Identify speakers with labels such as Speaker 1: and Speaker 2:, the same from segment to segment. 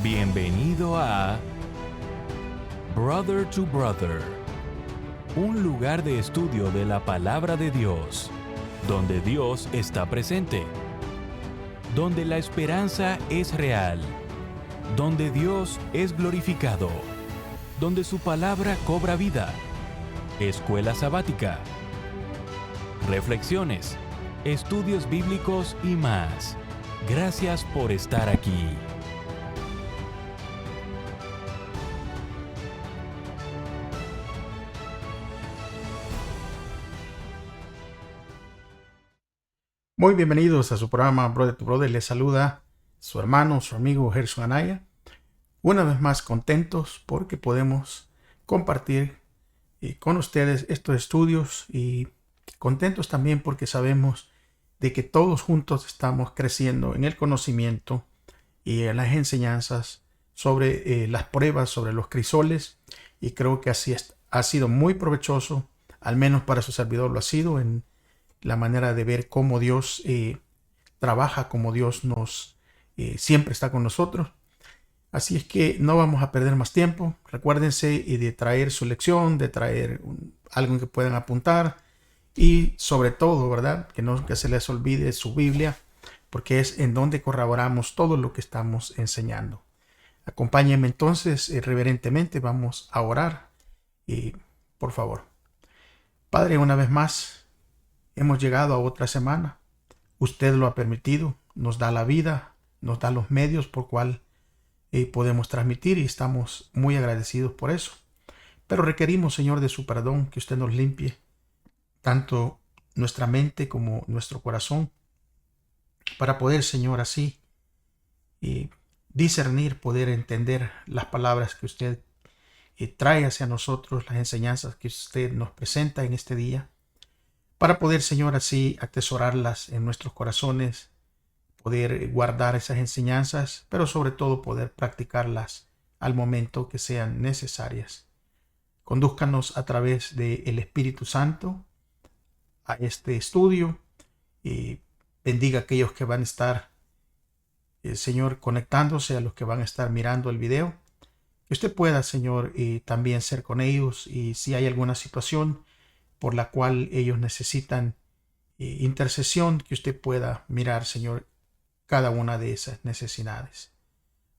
Speaker 1: Bienvenido a Brother to Brother, un lugar de estudio de la palabra de Dios, donde Dios está presente, donde la esperanza es real, donde Dios es glorificado, donde su palabra cobra vida. Escuela sabática, reflexiones, estudios bíblicos y más. Gracias por estar aquí.
Speaker 2: Muy bienvenidos a su programa Brother to Brother. Les saluda su hermano, su amigo Gerson Anaya. Una vez más contentos porque podemos compartir con ustedes estos estudios y contentos también porque sabemos de que todos juntos estamos creciendo en el conocimiento y en las enseñanzas sobre las pruebas, sobre los crisoles, y creo que así ha sido muy provechoso, al menos para su servidor lo ha sido, en la manera de ver cómo Dios trabaja, cómo Dios nos siempre está con nosotros. Así es que no vamos a perder más tiempo. Recuérdense de traer su lección, de traer algo que puedan apuntar y sobre todo, ¿verdad? Que se les olvide su Biblia, porque es en donde corroboramos todo lo que estamos enseñando. Acompáñenme entonces reverentemente, vamos a orar y por favor. Padre, una vez más, hemos llegado a otra semana. Usted lo ha permitido, nos da la vida, nos da los medios por cual podemos transmitir y estamos muy agradecidos por eso. Pero requerimos, Señor, de su perdón, que usted nos limpie tanto nuestra mente como nuestro corazón para poder, Señor, así discernir, poder entender las palabras que usted trae hacia nosotros, las enseñanzas que usted nos presenta en este día, para poder, Señor, así atesorarlas en nuestros corazones, poder guardar esas enseñanzas, pero sobre todo poder practicarlas al momento que sean necesarias. Condúzcanos a través del Espíritu Santo a este estudio y bendiga a aquellos que van a estar, Señor, conectándose, a los que van a estar mirando el video. Que usted pueda, Señor, también ser con ellos, y si hay alguna situación por la cual ellos necesitan intercesión, que usted pueda mirar, Señor, cada una de esas necesidades.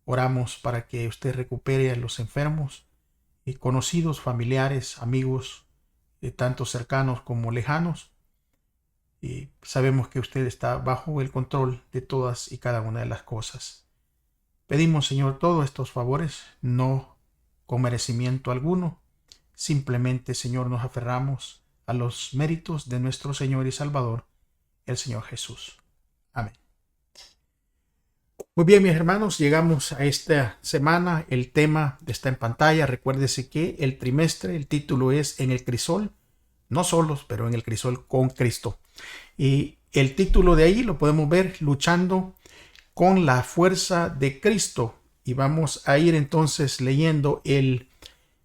Speaker 2: Oramos para que usted recupere a los enfermos, conocidos, familiares, amigos, tanto cercanos como lejanos. Y sabemos que usted está bajo el control de todas y cada una de las cosas. Pedimos, Señor, todos estos favores, no con merecimiento alguno. Simplemente, Señor, nos aferramos a los méritos de nuestro Señor y Salvador, el Señor Jesús. Amén. Muy bien, mis hermanos, llegamos a esta semana. El tema está en pantalla. Recuérdese que el trimestre, el título es En el crisol, no solos, pero en el crisol con Cristo. Y el título de ahí lo podemos ver, Luchando con la fuerza de Cristo. Y vamos a ir entonces leyendo el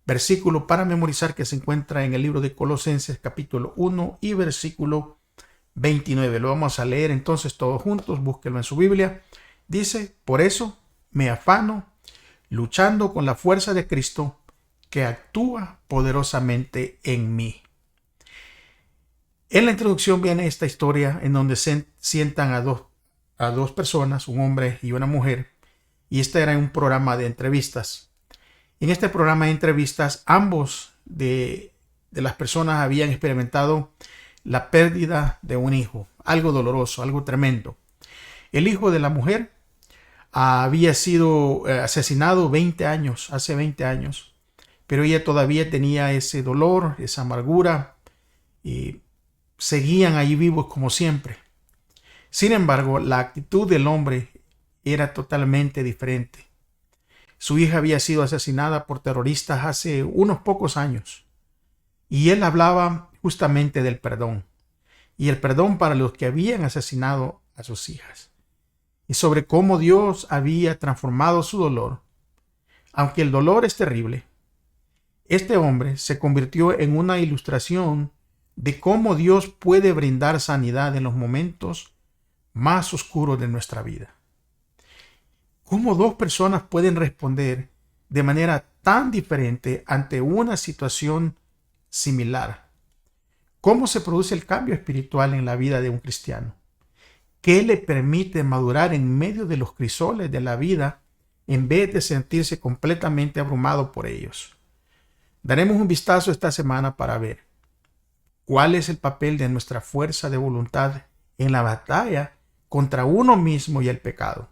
Speaker 2: versículo para memorizar que se encuentra en el libro de Colosenses capítulo 1 y versículo 29. Lo vamos a leer entonces todos juntos, búsquelo en su Biblia. Dice: por eso me afano, luchando con la fuerza de Cristo que actúa poderosamente en mí. En la introducción viene esta historia en donde se sientan a dos personas, un hombre y una mujer, y este era un programa de entrevistas. En este programa de entrevistas, ambos de las personas habían experimentado la pérdida de un hijo, algo doloroso, algo tremendo. El hijo de la mujer había sido asesinado hace 20 años, pero ella todavía tenía ese dolor, esa amargura, y seguían allí vivos como siempre. Sin embargo, la actitud del hombre era totalmente diferente. Su hija había sido asesinada por terroristas hace unos pocos años, y él hablaba justamente del perdón, y el perdón para los que habían asesinado a sus hijas, y sobre cómo Dios había transformado su dolor. Aunque el dolor es terrible, este hombre se convirtió en una ilustración de cómo Dios puede brindar sanidad en los momentos más oscuros de nuestra vida. ¿Cómo dos personas pueden responder de manera tan diferente ante una situación similar? ¿Cómo se produce el cambio espiritual en la vida de un cristiano? ¿Qué le permite madurar en medio de los crisoles de la vida en vez de sentirse completamente abrumado por ellos? Daremos un vistazo esta semana para ver cuál es el papel de nuestra fuerza de voluntad en la batalla contra uno mismo y el pecado.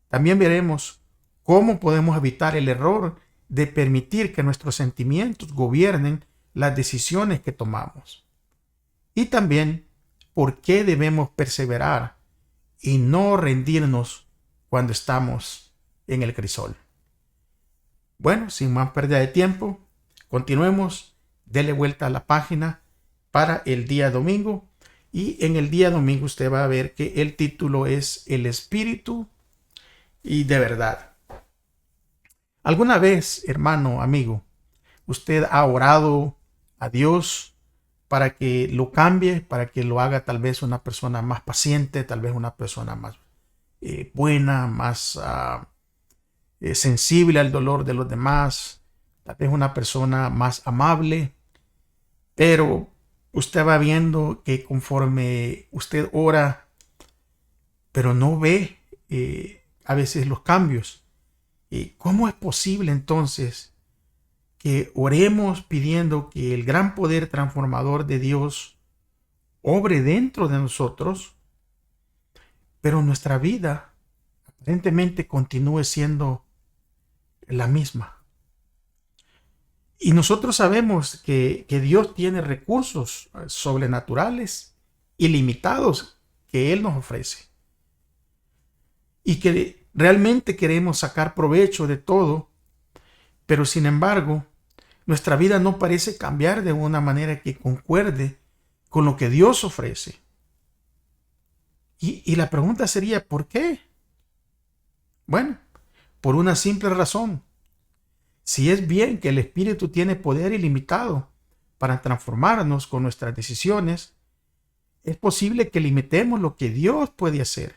Speaker 2: También veremos cómo podemos evitar el error de permitir que nuestros sentimientos gobiernen las decisiones que tomamos. Y también por qué debemos perseverar y no rendirnos cuando estamos en el crisol. Bueno, sin más pérdida de tiempo, continuemos. Dele vuelta a la página para el día domingo. Y en el día domingo usted va a ver que el título es El Espíritu y de verdad. ¿Alguna vez, hermano, amigo, usted ha orado a Dios para que lo cambie, para que lo haga tal vez una persona más paciente, tal vez una persona más buena, más sensible al dolor de los demás, tal vez una persona más amable? Pero usted va viendo que conforme usted ora, pero no ve a veces los cambios. ¿Y cómo es posible entonces que oremos pidiendo que el gran poder transformador de Dios obre dentro de nosotros, pero nuestra vida aparentemente continúe siendo la misma? Y nosotros sabemos que Dios tiene recursos sobrenaturales ilimitados que Él nos ofrece. Y que realmente queremos sacar provecho de todo, pero sin embargo, nuestra vida no parece cambiar de una manera que concuerde con lo que Dios ofrece. Y la pregunta sería, ¿por qué? Bueno, por una simple razón. Si es bien que el Espíritu tiene poder ilimitado para transformarnos con nuestras decisiones, es posible que limitemos lo que Dios puede hacer.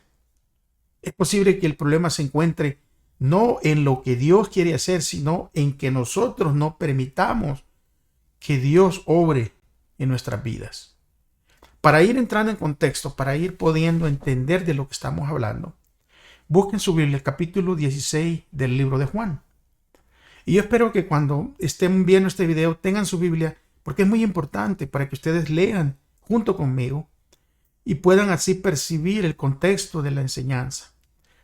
Speaker 2: Es posible que el problema se encuentre no en lo que Dios quiere hacer, sino en que nosotros no permitamos que Dios obre en nuestras vidas. Para ir entrando en contexto, para ir pudiendo entender de lo que estamos hablando, busquen su Biblia, el capítulo 16 del libro de Juan. Y yo espero que cuando estén viendo este video tengan su Biblia, porque es muy importante para que ustedes lean junto conmigo y puedan así percibir el contexto de la enseñanza.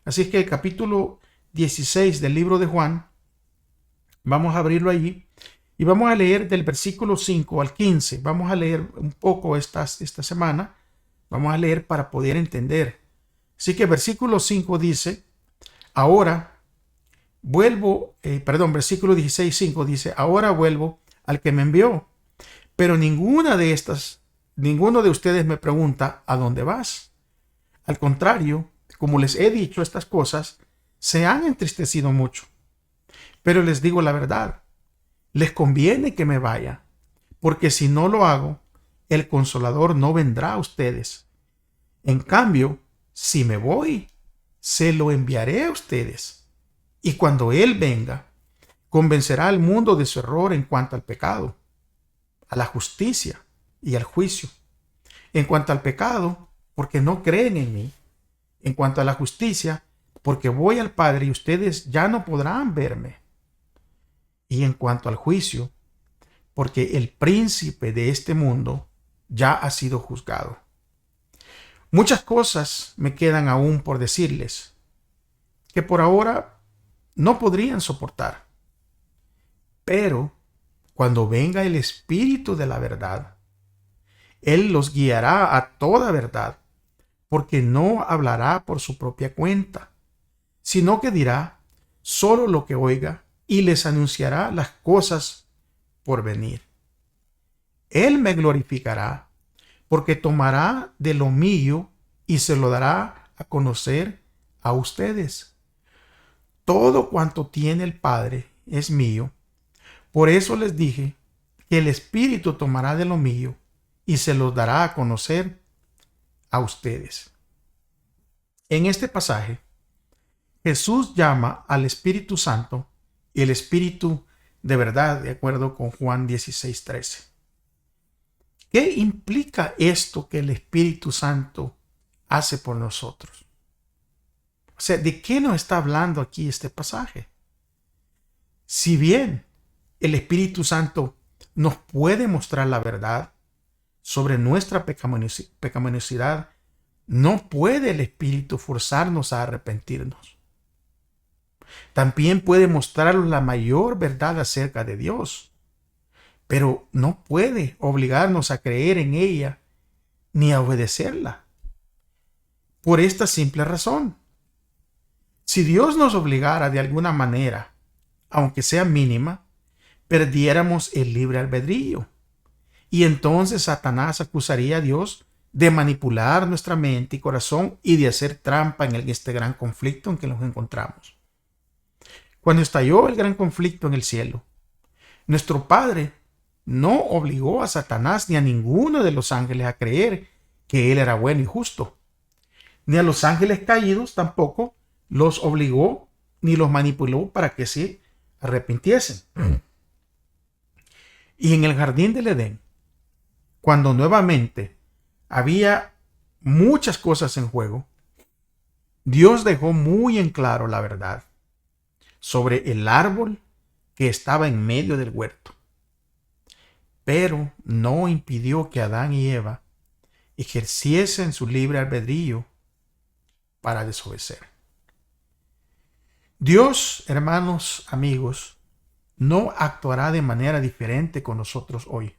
Speaker 2: Así es que el capítulo 16 del libro de Juan, vamos a abrirlo allí y vamos a leer del versículo 5 al 15. Vamos a leer un poco esta semana, vamos a leer para poder entender. Así que versículo 5 dice, versículo 16, 5 dice, ahora vuelvo al que me envió, pero ninguno de ustedes me pregunta, ¿a dónde vas? Al contrario, como les he dicho estas cosas, se han entristecido mucho. Pero les digo la verdad, les conviene que me vaya, porque si no lo hago, el Consolador no vendrá a ustedes. En cambio, si me voy, se lo enviaré a ustedes. Y cuando Él venga, convencerá al mundo de su error en cuanto al pecado, a la justicia y al juicio. En cuanto al pecado, porque no creen en mí. En cuanto a la justicia, porque voy al Padre y ustedes ya no podrán verme. Y en cuanto al juicio, porque el príncipe de este mundo ya ha sido juzgado. Muchas cosas me quedan aún por decirles, que por ahora no podrían soportar. Pero cuando venga el Espíritu de la verdad, Él los guiará a toda verdad, porque no hablará por su propia cuenta, sino que dirá solo lo que oiga y les anunciará las cosas por venir. Él me glorificará, porque tomará de lo mío y se lo dará a conocer a ustedes. Todo cuanto tiene el Padre es mío. Por eso les dije que el Espíritu tomará de lo mío y se los dará a conocer a ustedes. En este pasaje, Jesús llama al Espíritu Santo el Espíritu de verdad, de acuerdo con Juan 16:13. ¿Qué implica esto que el Espíritu Santo hace por nosotros? O sea, ¿de qué nos está hablando aquí este pasaje? Si bien el Espíritu Santo nos puede mostrar la verdad sobre nuestra pecaminosidad, no puede el Espíritu forzarnos a arrepentirnos. También puede mostrarnos la mayor verdad acerca de Dios, pero no puede obligarnos a creer en ella ni a obedecerla. Por esta simple razón: si Dios nos obligara de alguna manera, aunque sea mínima, perdiéramos el libre albedrío. Y entonces Satanás acusaría a Dios de manipular nuestra mente y corazón y de hacer trampa en este gran conflicto en que nos encontramos. Cuando estalló el gran conflicto en el cielo, nuestro Padre no obligó a Satanás ni a ninguno de los ángeles a creer que Él era bueno y justo. Ni a los ángeles caídos tampoco los obligó ni los manipuló para que se arrepintiesen. Y en el jardín del Edén, cuando nuevamente había muchas cosas en juego, Dios dejó muy en claro la verdad sobre el árbol que estaba en medio del huerto, pero no impidió que Adán y Eva ejerciesen su libre albedrío para desobedecer. Dios, hermanos, amigos, no actuará de manera diferente con nosotros hoy.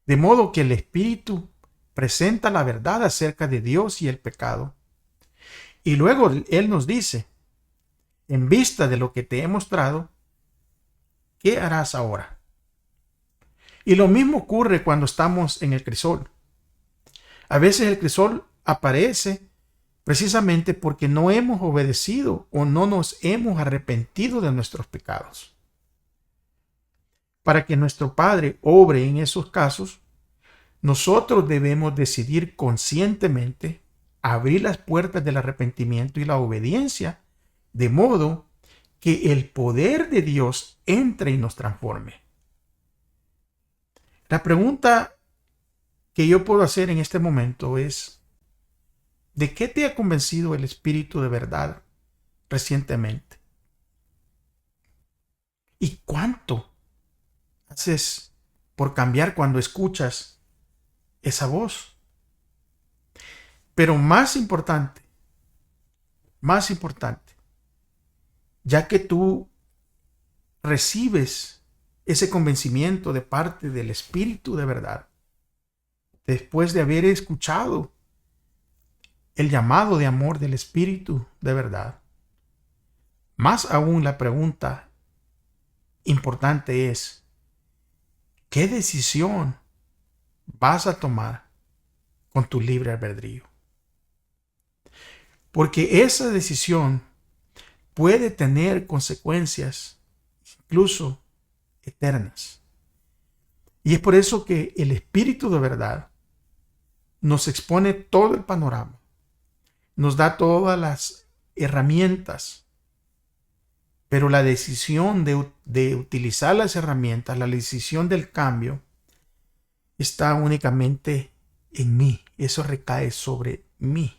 Speaker 2: De modo que el Espíritu presenta la verdad acerca de Dios y el pecado. Y luego Él nos dice: en vista de lo que te he mostrado, ¿qué harás ahora? Y lo mismo ocurre cuando estamos en el crisol. A veces el crisol aparece precisamente porque no hemos obedecido o no nos hemos arrepentido de nuestros pecados. Para que nuestro Padre obre en esos casos, nosotros debemos decidir conscientemente abrir las puertas del arrepentimiento y la obediencia, de modo que el poder de Dios entre y nos transforme. La pregunta que yo puedo hacer en este momento es: ¿de qué te ha convencido el Espíritu de verdad recientemente? ¿Y cuánto haces por cambiar cuando escuchas esa voz? Pero más importante, ya que tú recibes ese convencimiento de parte del Espíritu de verdad, después de haber escuchado el llamado de amor del Espíritu de verdad, más aún la pregunta importante es: ¿qué decisión vas a tomar con tu libre albedrío? Porque esa decisión puede tener consecuencias incluso eternas. Y es por eso que el Espíritu de verdad nos expone todo el panorama, nos da todas las herramientas, pero la decisión de utilizar las herramientas, la decisión del cambio, está únicamente en mí. Eso recae sobre mí.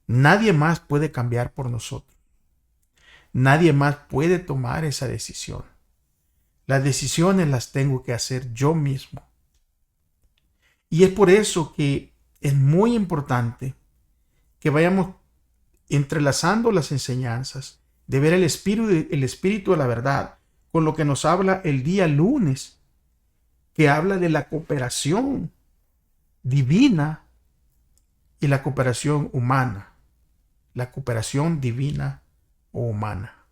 Speaker 2: Nadie más puede cambiar por nosotros. Nadie más puede tomar esa decisión. Las decisiones las tengo que hacer yo mismo. Y es por eso que es muy importante que vayamos entrelazando las enseñanzas de ver el espíritu de la verdad con lo que nos habla el día lunes, que habla de la cooperación divina y la cooperación humana. La cooperación divina o humana.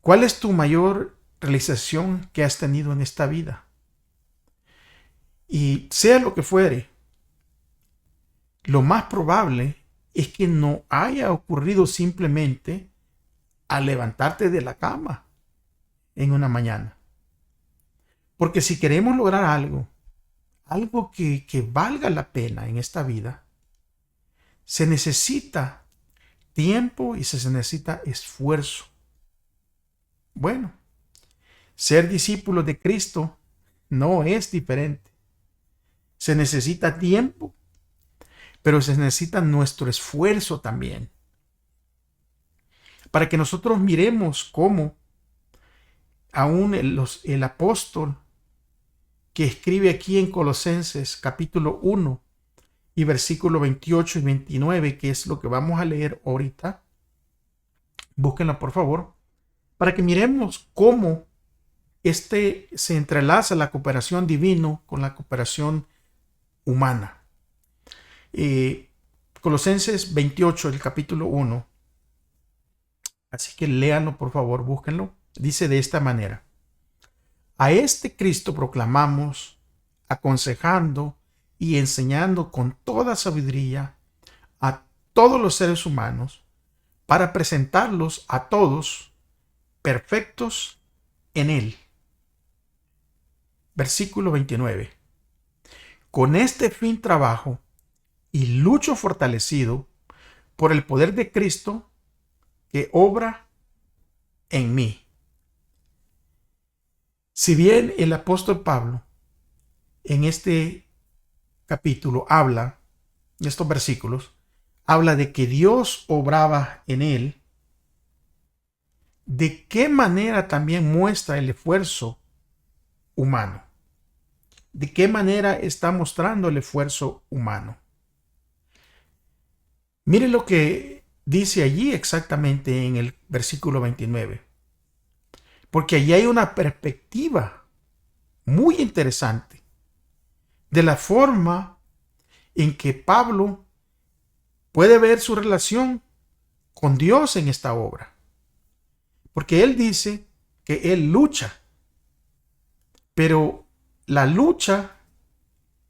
Speaker 2: ¿Cuál es tu mayor realización que has tenido en esta vida? Y sea lo que fuere, lo más probable es que no haya ocurrido simplemente al levantarte de la cama en una mañana. Porque si queremos lograr algo que valga la pena en esta vida, se necesita tiempo y se necesita esfuerzo. Bueno, ser discípulos de Cristo no es diferente. Se necesita tiempo, pero se necesita nuestro esfuerzo también. Para que nosotros miremos cómo aún el apóstol que escribe aquí en Colosenses capítulo 1 y versículo 28 y 29, que es lo que vamos a leer ahorita, búsquenla por favor, para que miremos cómo se entrelaza la cooperación divina con la cooperación humana. Colosenses 28, el capítulo 1. Así que léanlo, por favor, búsquenlo. Dice de esta manera: a este Cristo proclamamos, aconsejando y enseñando con toda sabiduría a todos los seres humanos, para presentarlos a todos perfectos en Él. Versículo 29. Con este fin trabajo y lucho fortalecido por el poder de Cristo que obra en mí. Si bien el apóstol Pablo en este capítulo habla, en estos versículos, habla de que Dios obraba en él, ¿de qué manera también muestra el esfuerzo humano? ¿De qué manera está mostrando el esfuerzo humano? Mire lo que dice allí exactamente en el versículo 29. Porque allí hay una perspectiva muy interesante de la forma en que Pablo puede ver su relación con Dios en esta obra. Porque él dice que él lucha, pero la lucha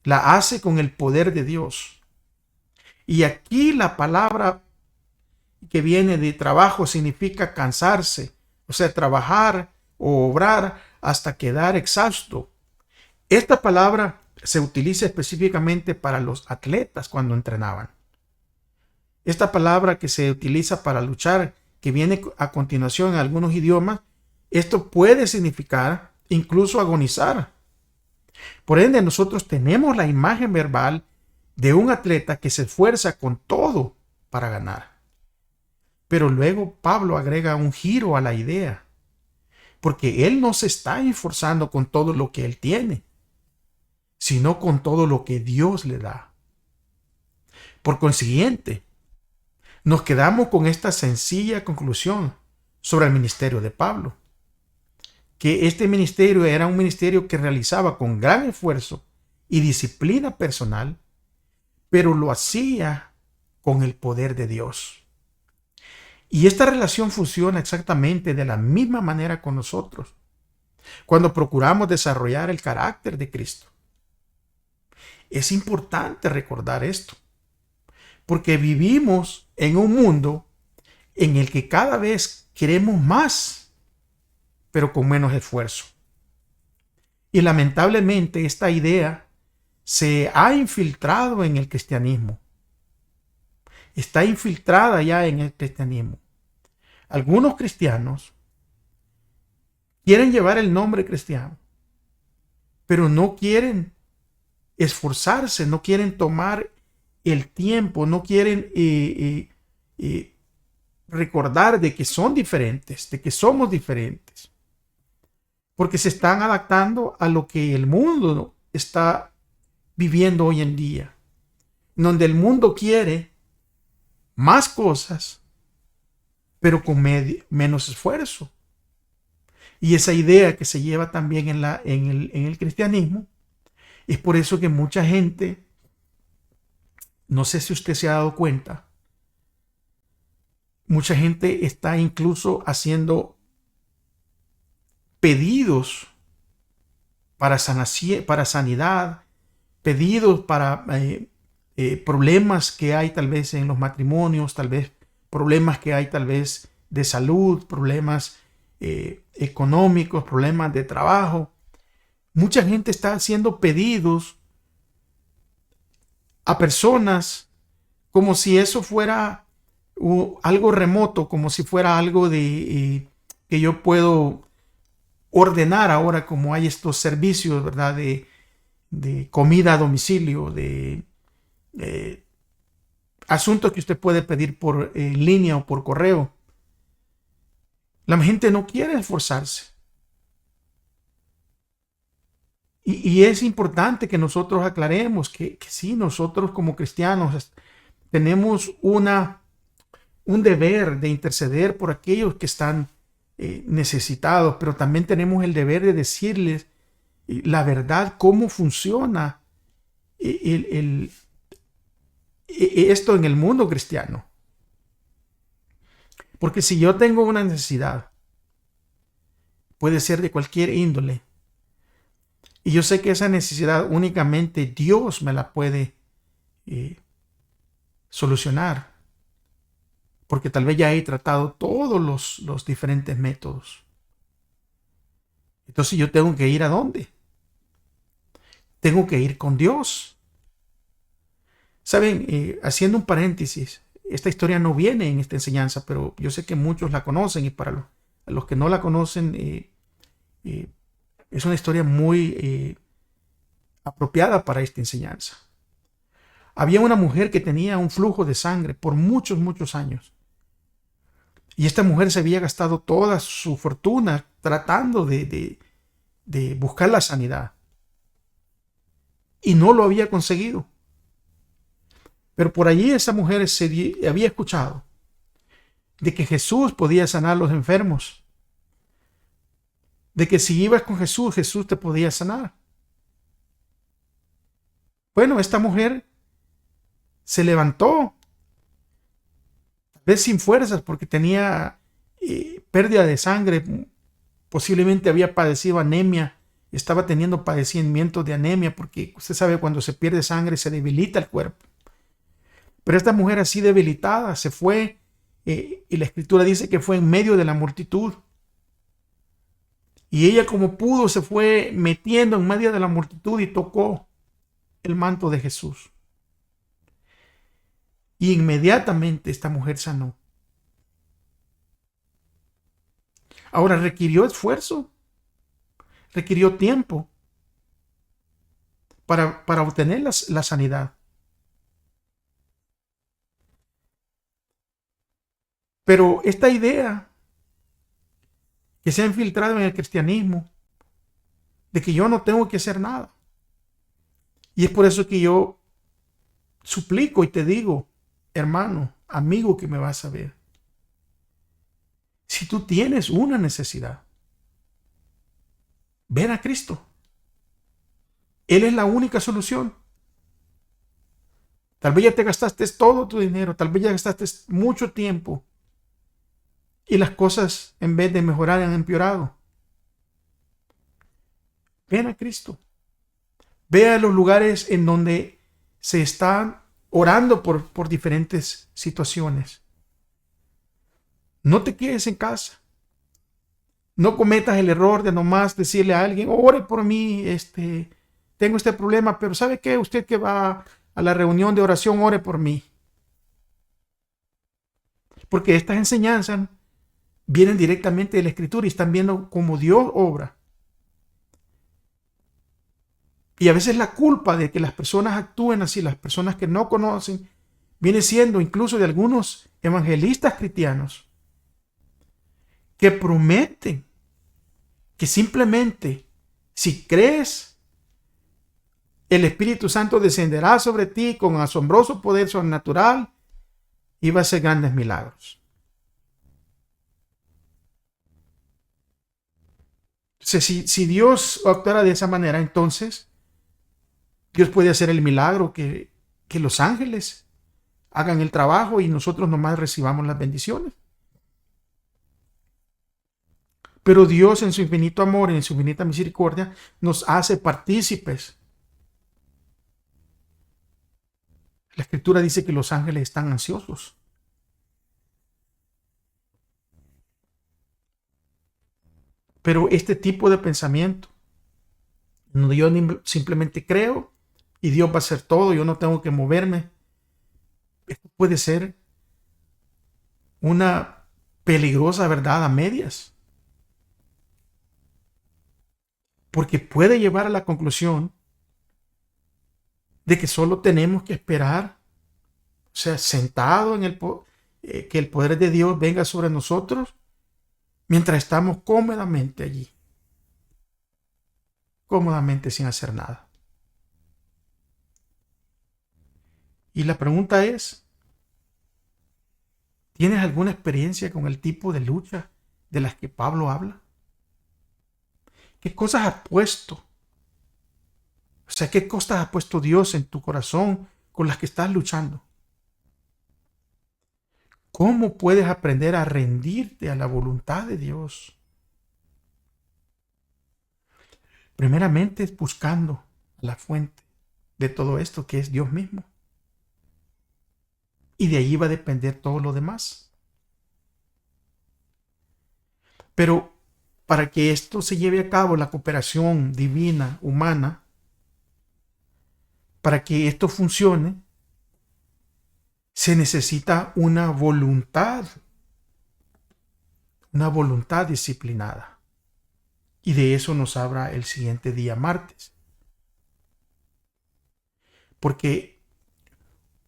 Speaker 2: la hace con el poder de Dios. Y aquí la palabra que viene de trabajo significa cansarse, o sea, trabajar o obrar hasta quedar exhausto. Esta palabra se utiliza específicamente para los atletas cuando entrenaban. Esta palabra que se utiliza para luchar, que viene a continuación en algunos idiomas, esto puede significar incluso agonizar. Por ende, nosotros tenemos la imagen verbal de un atleta que se esfuerza con todo para ganar. Pero luego Pablo agrega un giro a la idea, porque él no se está esforzando con todo lo que él tiene, sino con todo lo que Dios le da. Por consiguiente, nos quedamos con esta sencilla conclusión sobre el ministerio de Pablo, que este ministerio era un ministerio que realizaba con gran esfuerzo y disciplina personal, pero lo hacía con el poder de Dios. Y esta relación funciona exactamente de la misma manera con nosotros, cuando procuramos desarrollar el carácter de Cristo. Es importante recordar esto, porque vivimos en un mundo en el que cada vez queremos más, pero con menos esfuerzo. Y lamentablemente esta idea se ha infiltrado en el cristianismo. Está infiltrada ya en el cristianismo. Algunos cristianos quieren llevar el nombre cristiano, pero no quieren esforzarse, no quieren tomar el tiempo, no quieren recordar de que son diferentes, de que somos diferentes, porque se están adaptando a lo que el mundo está viviendo hoy en día, donde el mundo quiere más cosas, pero con menos esfuerzo. Y esa idea que se lleva también en el cristianismo, es por eso que mucha gente, no sé si usted se ha dado cuenta, mucha gente está incluso haciendo pedidos para sanidad, pedidos para problemas que hay tal vez en los matrimonios, tal vez problemas que hay tal vez de salud, problemas económicos, problemas de trabajo. Mucha gente está haciendo pedidos a personas como si eso fuera algo remoto, como si fuera algo que yo puedo ordenar ahora, como hay estos servicios, ¿verdad? De comida a domicilio, de asuntos que usted puede pedir por línea o por correo. La gente no quiere esforzarse. Y es importante que nosotros aclaremos que sí, nosotros como cristianos tenemos un deber de interceder por aquellos que están necesitados, pero también tenemos el deber de decirles la verdad, cómo funciona esto en el mundo cristiano. Porque si yo tengo una necesidad, puede ser de cualquier índole, y yo sé que esa necesidad únicamente Dios me la puede solucionar, porque tal vez ya he tratado todos los diferentes métodos. Entonces yo tengo que ir ¿a dónde? Tengo que ir con Dios. Saben, haciendo un paréntesis, esta historia no viene en esta enseñanza, pero yo sé que muchos la conocen, y para los que no la conocen, es una historia muy apropiada para esta enseñanza. Había una mujer que tenía un flujo de sangre por muchos, muchos años. Y esta mujer se había gastado toda su fortuna tratando de buscar la sanidad. Y no lo había conseguido. Pero por allí esa mujer había escuchado de que Jesús podía sanar a los enfermos. De que si ibas con Jesús, Jesús te podía sanar. Bueno, esta mujer se levantó, tal vez sin fuerzas, porque tenía pérdida de sangre, posiblemente había padecido anemia, estaba teniendo padecimientos de anemia, porque usted sabe, cuando se pierde sangre se debilita el cuerpo. Pero esta mujer, así debilitada, se fue, y la escritura dice que fue en medio de la multitud. Y ella, como pudo, se fue metiendo en medio de la multitud y tocó el manto de Jesús. Y inmediatamente esta mujer sanó. Ahora, requirió esfuerzo, requirió tiempo para obtener la sanidad. Pero esta idea que se ha infiltrado en el cristianismo, de que yo no tengo que hacer nada. Y es por eso que yo suplico y te digo, hermano, amigo que me vas a ver, si tú tienes una necesidad, ven a Cristo. Él es la única solución. Tal vez ya te gastaste todo tu dinero, tal vez ya gastaste mucho tiempo, y las cosas, en vez de mejorar, han empeorado. Ven a Cristo. Ve a los lugares en donde se están orando por diferentes situaciones. No te quedes en casa. No cometas el error de nomás decirle a alguien, ore por mí, tengo este problema, pero ¿sabe qué? Usted que va a la reunión de oración, ore por mí. Porque estas enseñanzas vienen directamente de la Escritura y están viendo cómo Dios obra. Y a veces la culpa de que las personas actúen así, las personas que no conocen, viene siendo incluso de algunos evangelistas cristianos que prometen que simplemente si crees, el Espíritu Santo descenderá sobre ti con asombroso poder sobrenatural y va a hacer grandes milagros. Si Dios actuara de esa manera, entonces Dios puede hacer el milagro que los ángeles hagan el trabajo y nosotros nomás recibamos las bendiciones. Pero Dios, en su infinito amor y en su infinita misericordia, nos hace partícipes. La Escritura dice que los ángeles están ansiosos. Pero este tipo de pensamiento, donde yo simplemente creo y Dios va a hacer todo, yo no tengo que moverme, esto puede ser una peligrosa verdad a medias, porque puede llevar a la conclusión de que solo tenemos que esperar, o sea, sentado en que el poder de Dios venga sobre nosotros mientras estamos cómodamente allí, cómodamente sin hacer nada. Y la pregunta es, ¿tienes alguna experiencia con el tipo de lucha de las que Pablo habla? ¿Qué cosas has puesto? O sea, ¿qué cosas ha puesto Dios en tu corazón con las que estás luchando? ¿Cómo puedes aprender a rendirte a la voluntad de Dios? Primeramente buscando la fuente de todo esto, que es Dios mismo. Y de ahí va a depender todo lo demás. Pero para que esto se lleve a cabo, la cooperación divina, humana, para que esto funcione, se necesita una voluntad disciplinada. Y de eso nos habla el siguiente día, martes. Porque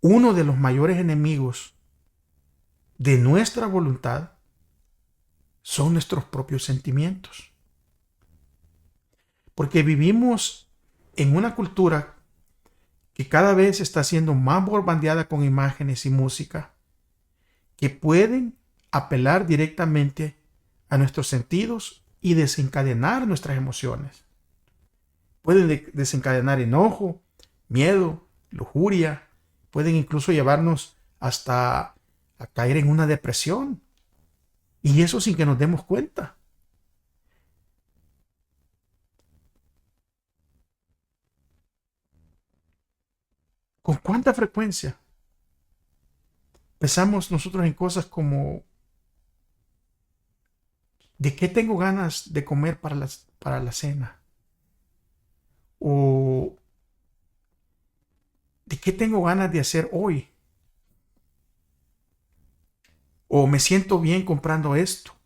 Speaker 2: uno de los mayores enemigos de nuestra voluntad son nuestros propios sentimientos. Porque vivimos en una cultura que cada vez está siendo más bombardeada con imágenes y música que pueden apelar directamente a nuestros sentidos y desencadenar nuestras emociones. Pueden desencadenar enojo, miedo, lujuria, pueden incluso llevarnos hasta a caer en una depresión. Y eso sin que nos demos cuenta. ¿Con cuánta frecuencia pensamos nosotros en cosas como ¿de qué tengo ganas de comer para la cena? ¿O de qué tengo ganas de hacer hoy? ¿O me siento bien comprando esto?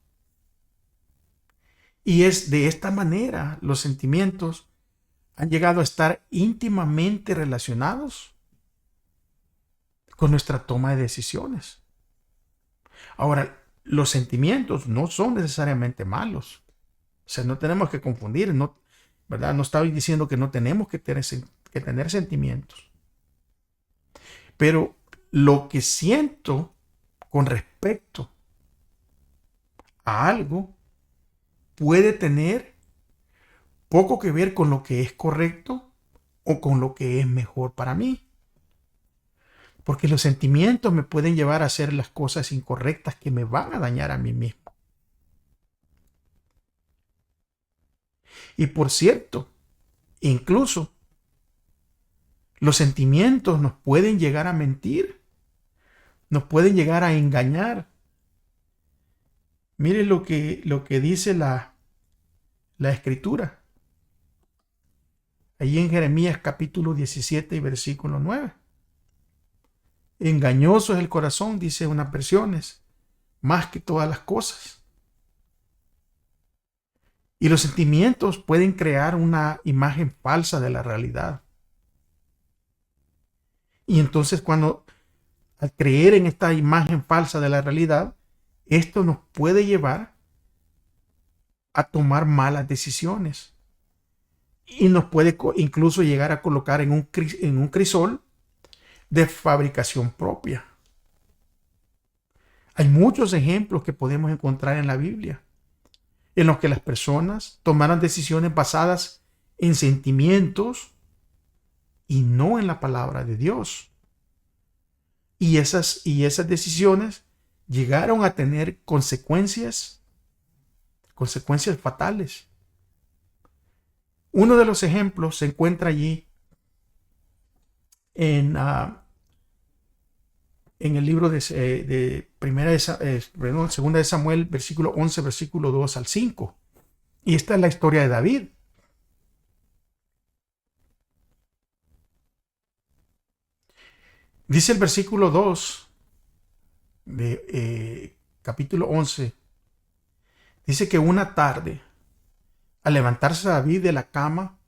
Speaker 2: Y es de esta manera los sentimientos han llegado a estar íntimamente relacionados con nuestra toma de decisiones. Ahora, los sentimientos no son necesariamente malos. O sea, no tenemos que confundir, no, ¿verdad? No estoy diciendo que no tenemos que tener sentimientos. Pero lo que siento con respecto a algo puede tener poco que ver con lo que es correcto o con lo que es mejor para mí. Porque los sentimientos me pueden llevar a hacer las cosas incorrectas que me van a dañar a mí mismo. Y por cierto, incluso los sentimientos nos pueden llegar a mentir, nos pueden llegar a engañar. Mire lo que dice la escritura. Allí en Jeremías capítulo 17 y versículo 9. Engañoso es el corazón, dice unas versiones, más que todas las cosas. Y los sentimientos pueden crear una imagen falsa de la realidad. Y entonces al creer en esta imagen falsa de la realidad, esto nos puede llevar a tomar malas decisiones. Y nos puede incluso llegar a colocar en un crisol de fabricación propia. Hay muchos ejemplos que podemos encontrar en la Biblia en los que las personas tomaron decisiones basadas en sentimientos y no en la palabra de Dios. Y esas decisiones llegaron a tener consecuencias fatales. Uno de los ejemplos se encuentra allí en el libro de segunda de Samuel, versículo 11, versículo 2 al 5. Y esta es la historia de David. Dice el versículo 2, capítulo 11, dice que una tarde, al levantarse David de la cama,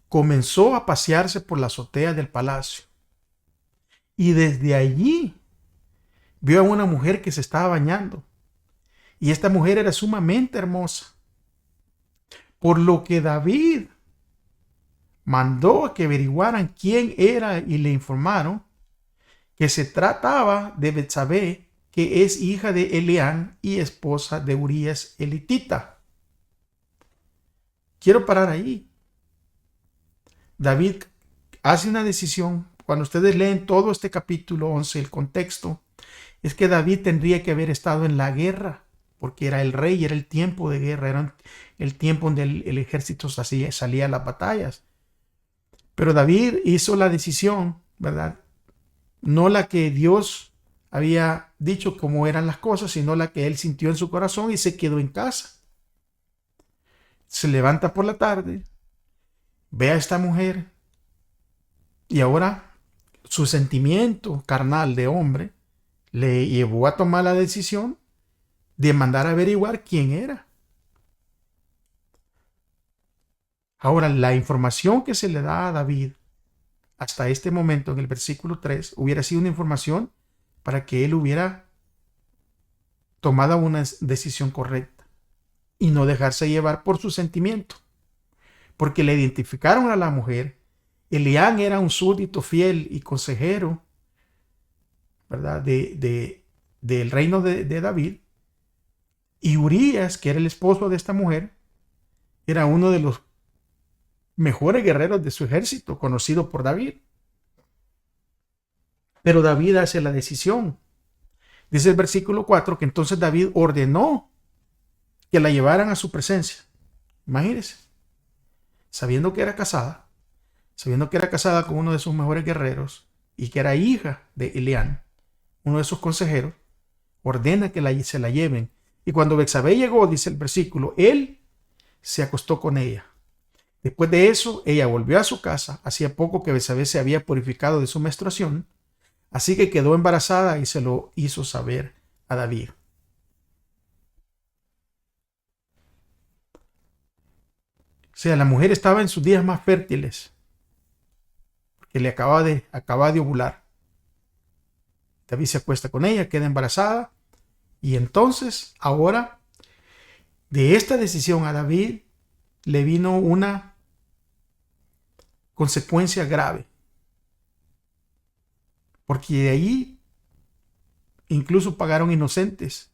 Speaker 2: comenzó a pasearse por la azotea del palacio. Y desde allí vio a una mujer que se estaba bañando. Y esta mujer era sumamente hermosa. Por lo que David mandó a que averiguaran quién era y le informaron que se trataba de Betsabé, que es hija de Elián y esposa de Urías el hitita. Quiero parar ahí. David hace una decisión. Cuando ustedes leen todo este capítulo 11, el contexto es que David tendría que haber estado en la guerra, porque era el rey, era el tiempo de guerra, era el tiempo donde el ejército salía a las batallas. Pero David hizo la decisión, ¿verdad? No la que Dios había dicho cómo eran las cosas, sino la que él sintió en su corazón y se quedó en casa. Se levanta por la tarde, ve a esta mujer y ahora su sentimiento carnal de hombre le llevó a tomar la decisión de mandar a averiguar quién era. Ahora, la información que se le da a David hasta este momento en el versículo 3 hubiera sido una información para que él hubiera tomado una decisión correcta y no dejarse llevar por su sentimiento, porque le identificaron a la mujer. Elián era un súbdito fiel y consejero, ¿verdad? Del reino de David, y Urías, que era el esposo de esta mujer, era uno de los mejores guerreros de su ejército, conocido por David. Pero David hace la decisión. Dice el versículo 4 que entonces David ordenó que la llevaran a su presencia. Imagínense, sabiendo que era casada con uno de sus mejores guerreros y que era hija de Elián, uno de sus consejeros, ordena que se la lleven. Y cuando Betsabé llegó, dice el versículo, él se acostó con ella. Después de eso, ella volvió a su casa. Hacía poco que Betsabé se había purificado de su menstruación, así que quedó embarazada y se lo hizo saber a David. O sea, la mujer estaba en sus días más fértiles, porque le acaba de ovular. David se acuesta con ella, queda embarazada, y entonces, ahora, de esta decisión a David le vino una consecuencia grave. Porque de ahí incluso pagaron inocentes.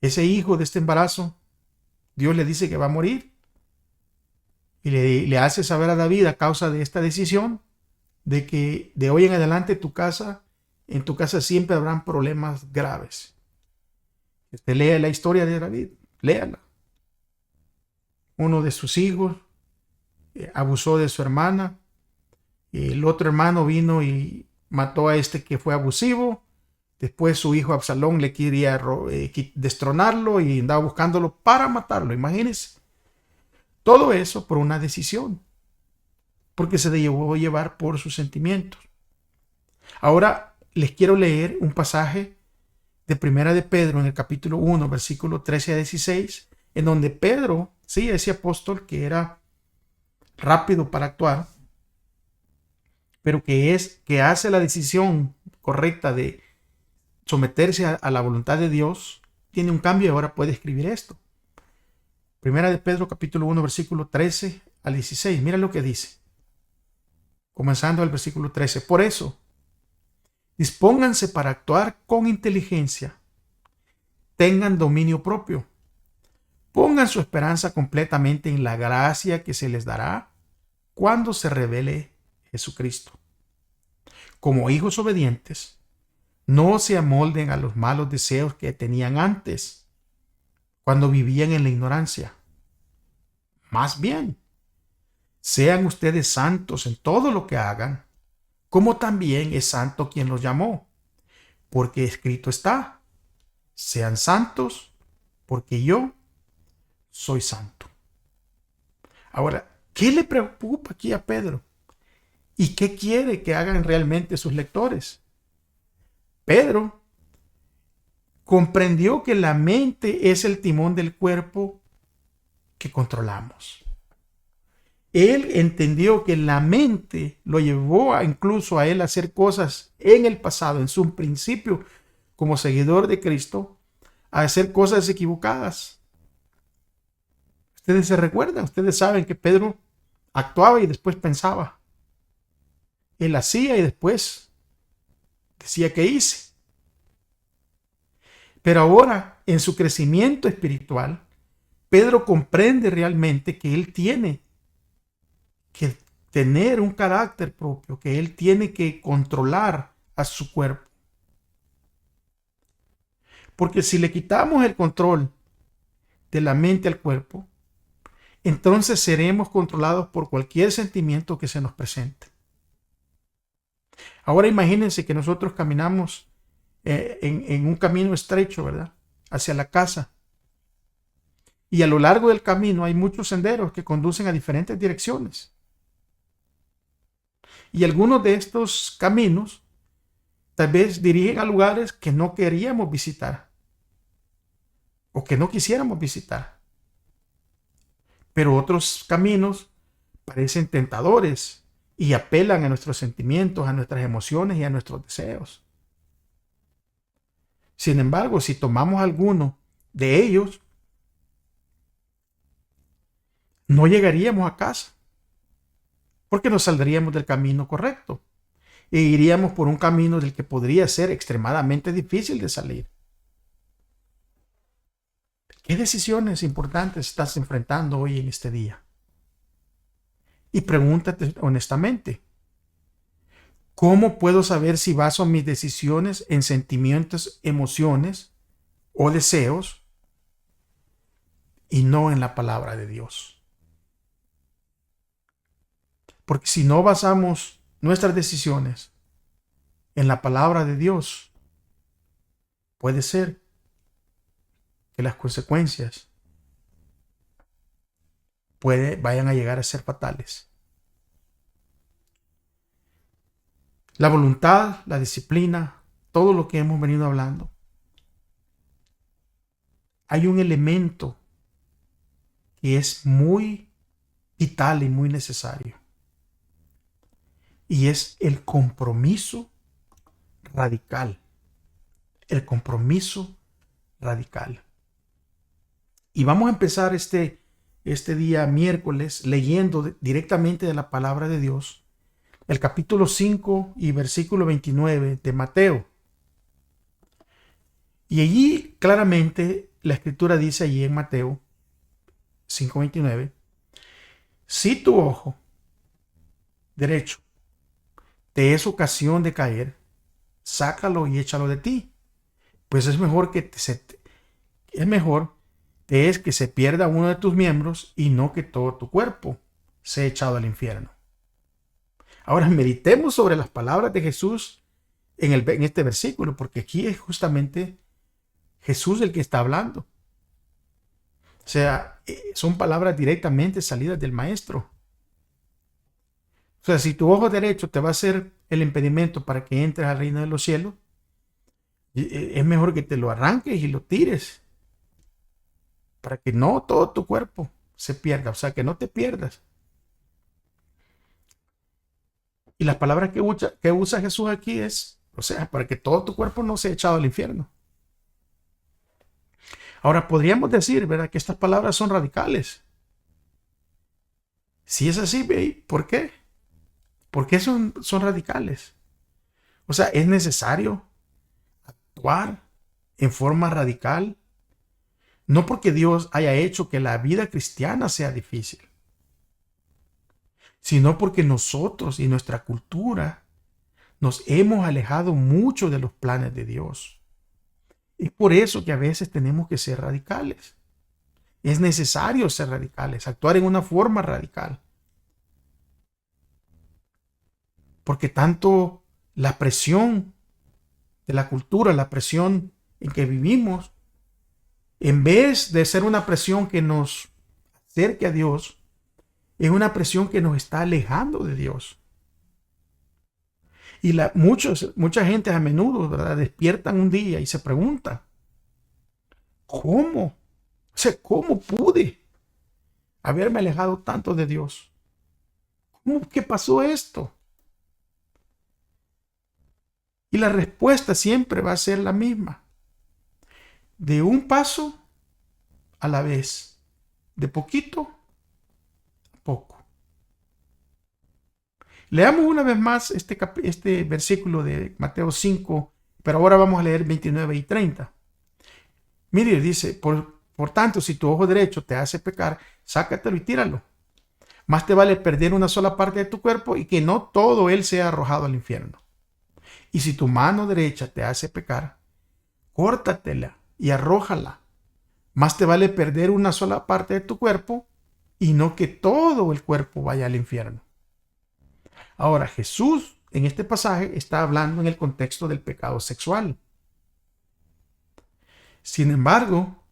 Speaker 2: Ese hijo de este embarazo, Dios le dice que va a morir. Y le hace saber a David, a causa de esta decisión, de que de hoy en adelante en tu casa siempre habrán problemas graves. Usted lee la historia de David, léala. Uno de sus hijos abusó de su hermana. El otro hermano vino y mató a este que fue abusivo. Después su hijo Absalón le quería destronarlo y andaba buscándolo para matarlo. Imagínense. Todo eso por una decisión. Porque se dejó llevar por sus sentimientos. Ahora les quiero leer un pasaje de Primera de Pedro en el capítulo 1, versículo 13 a 16, en donde Pedro, sí, ese apóstol que era rápido para actuar, pero que hace la decisión correcta de someterse a la voluntad de Dios, tiene un cambio y ahora puede escribir esto. Primera de Pedro, capítulo 1, versículo 13 al 16. Mira lo que dice. Comenzando al versículo 13. Por eso, dispónganse para actuar con inteligencia. Tengan dominio propio. Pongan su esperanza completamente en la gracia que se les dará cuando se revele Jesucristo. Como hijos obedientes, no se amolden a los malos deseos que tenían antes, cuando vivían en la ignorancia. Más bien, sean ustedes santos en todo lo que hagan, como también es santo quien los llamó, porque escrito está, sean santos, porque yo soy santo. Ahora, ¿qué le preocupa aquí a Pedro? ¿Y qué quiere que hagan realmente sus lectores? Pedro comprendió que la mente es el timón del cuerpo que controlamos. Él entendió que la mente lo llevó incluso a él a hacer cosas en el pasado, en su principio como seguidor de Cristo, a hacer cosas equivocadas. Ustedes se recuerdan, ustedes saben que Pedro actuaba y después pensaba. Él hacía y después decía que hice. Pero ahora, en su crecimiento espiritual, Pedro comprende realmente que él tiene que tener un carácter propio, que él tiene que controlar a su cuerpo. Porque si le quitamos el control de la mente al cuerpo, entonces seremos controlados por cualquier sentimiento que se nos presente. Ahora imagínense que nosotros caminamos en un camino estrecho, ¿verdad? Hacia la casa. Y a lo largo del camino hay muchos senderos que conducen a diferentes direcciones. Y algunos de estos caminos tal vez dirigen a lugares que no queríamos visitar o que no quisiéramos visitar. Pero otros caminos parecen tentadores y apelan a nuestros sentimientos, a nuestras emociones y a nuestros deseos. Sin embargo, si tomamos alguno de ellos, no llegaríamos a casa, porque nos saldríamos del camino correcto e iríamos por un camino del que podría ser extremadamente difícil de salir. ¿Qué decisiones importantes estás enfrentando hoy en este día? Y pregúntate honestamente, ¿cómo puedo saber si baso mis decisiones en sentimientos, emociones o deseos y no en la palabra de Dios? Porque si no basamos nuestras decisiones en la palabra de Dios, puede ser que las consecuencias vayan a llegar a ser fatales. La voluntad, la disciplina, todo lo que hemos venido hablando. Hay un elemento que es muy vital y muy necesario. Y es el compromiso radical. El compromiso radical. Y vamos a empezar este día miércoles leyendo directamente de la palabra de Dios el capítulo 5 y versículo 29 de Mateo. Y allí claramente la escritura dice allí en Mateo 5:29, si tu ojo derecho te es ocasión de caer, sácalo y échalo de ti, pues es mejor que se pierda uno de tus miembros y no que todo tu cuerpo sea echado al infierno. Ahora meditemos sobre las palabras de Jesús en este versículo, porque aquí es justamente Jesús el que está hablando. O sea, son palabras directamente salidas del Maestro. O sea, si tu ojo derecho te va a ser el impedimento para que entres al reino de los cielos, es mejor que te lo arranques y lo tires, para que no todo tu cuerpo se pierda, o sea, que no te pierdas. Y las palabras que usa Jesús aquí es, o sea, para que todo tu cuerpo no sea echado al infierno. Ahora, podríamos decir, ¿verdad?, que estas palabras son radicales. Si es así, ¿por qué? ¿Por qué son radicales? O sea, es necesario actuar en forma radical, no porque Dios haya hecho que la vida cristiana sea difícil, sino porque nosotros y nuestra cultura nos hemos alejado mucho de los planes de Dios. Es por eso que a veces tenemos que ser radicales. Es necesario ser radicales, actuar en una forma radical. Porque tanto la presión de la cultura, la presión en que vivimos, en vez de ser una presión que nos acerque a Dios, es una presión que nos está alejando de Dios. Y mucha gente a menudo, ¿verdad?, despiertan un día y se preguntan, ¿Cómo? O sea, ¿cómo pude haberme alejado tanto de Dios? ¿Cómo que pasó esto? Y la respuesta siempre va a ser la misma. De un paso a la vez. De poquito a poco. Leamos una vez más este versículo de Mateo 5, pero ahora vamos a leer 29 y 30. Mire, dice, por tanto, si tu ojo derecho te hace pecar, sácatelo y tíralo. Más te vale perder una sola parte de tu cuerpo y que no todo él sea arrojado al infierno. Y si tu mano derecha te hace pecar, córtatela y arrójala. Más te vale perder una sola parte de tu cuerpo y no que todo el cuerpo vaya al infierno. Ahora, Jesús en este pasaje está hablando en el contexto del pecado sexual. Sin embargo,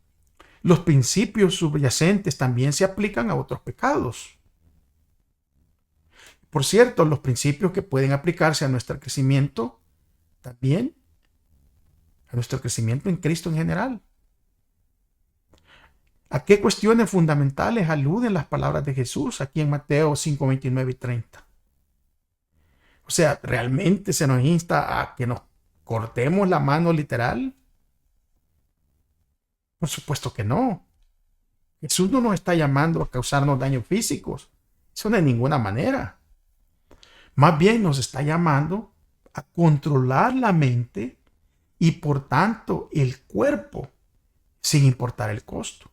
Speaker 2: los principios subyacentes también se aplican a otros pecados. Por cierto, los principios que pueden aplicarse a nuestro crecimiento, también a nuestro crecimiento en Cristo en general. ¿A qué cuestiones fundamentales aluden las palabras de Jesús aquí en Mateo 5, 29 y 30? O sea, ¿realmente se nos insta a que nos cortemos la mano literal? Por supuesto que no. Jesús no nos está llamando a causarnos daños físicos. Eso de ninguna manera. Más bien nos está llamando a controlar la mente y por tanto el cuerpo, sin importar el costo.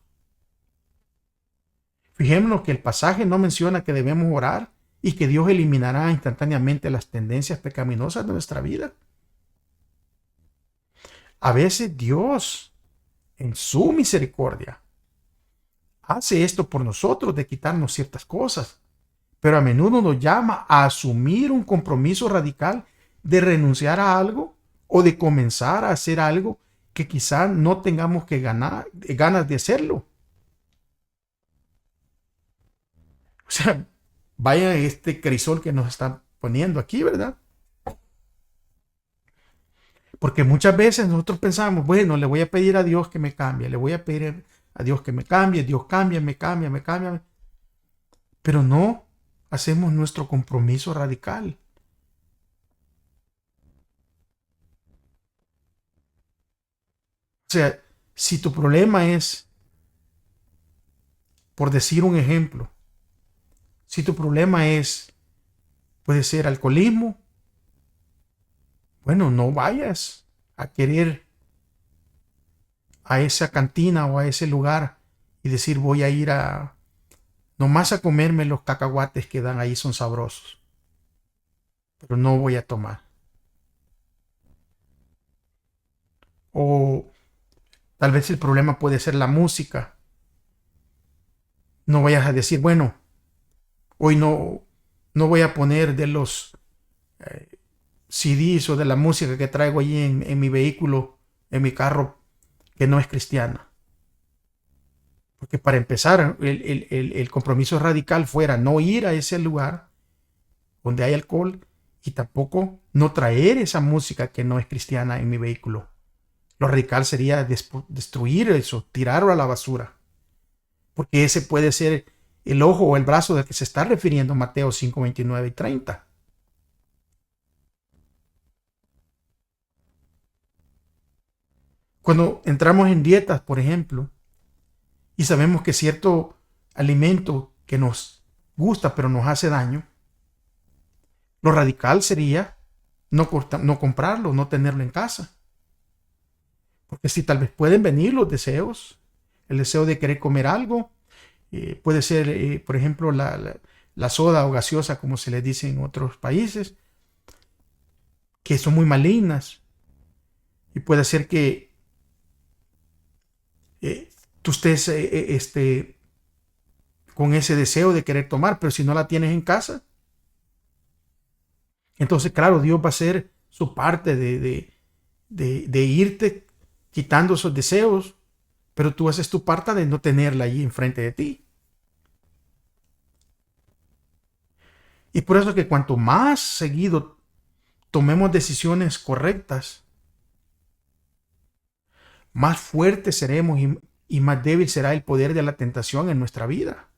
Speaker 2: Fijémonos que el pasaje no menciona que debemos orar y que Dios eliminará instantáneamente las tendencias pecaminosas de nuestra vida. A veces Dios, en su misericordia, hace esto por nosotros de quitarnos ciertas cosas, pero a menudo nos llama a asumir un compromiso radical de renunciar a algo o de comenzar a hacer algo que quizá no tengamos ganas de hacerlo. O sea, vaya este crisol que nos están poniendo aquí, ¿verdad? Porque muchas veces nosotros pensamos, bueno, le voy a pedir a Dios que me cambie, le voy a pedir a Dios que me cambie, Dios cambia, me cambia, me cambia. Pero no hacemos nuestro compromiso radical. O sea, si tu problema es, por decir un ejemplo, si tu problema es, puede ser alcoholismo, bueno, no vayas a querer a esa cantina o a ese lugar y decir voy a ir a nomás a comerme los cacahuates que dan ahí, son sabrosos, pero no voy a tomar. O tal vez el problema puede ser la música. No vayas a decir, bueno, hoy no voy a poner de los CDs o de la música que traigo allí en mi vehículo, en mi carro, que no es cristiana. Porque para empezar, el compromiso radical fuera no ir a ese lugar donde hay alcohol y tampoco no traer esa música que no es cristiana en mi vehículo. Lo radical sería destruir eso, tirarlo a la basura. Porque ese puede ser el ojo o el brazo del que se está refiriendo Mateo 5, 29 y 30. Cuando entramos en dietas, por ejemplo, y sabemos que cierto alimento que nos gusta pero nos hace daño, lo radical sería no comprarlo, no tenerlo en casa. Porque si tal vez pueden venir los deseos, el deseo de querer comer algo, puede ser, por ejemplo, la soda o gaseosa, como se le dice en otros países, que son muy malignas. Y puede ser que tú estés con ese deseo de querer tomar, pero si no la tienes en casa, entonces, claro, Dios va a hacer su parte de irte quitando esos deseos, pero tú haces tu parte de no tenerla allí enfrente de ti. Y por eso que cuanto más seguido tomemos decisiones correctas, más fuertes seremos y más débil será el poder de la tentación en nuestra vida.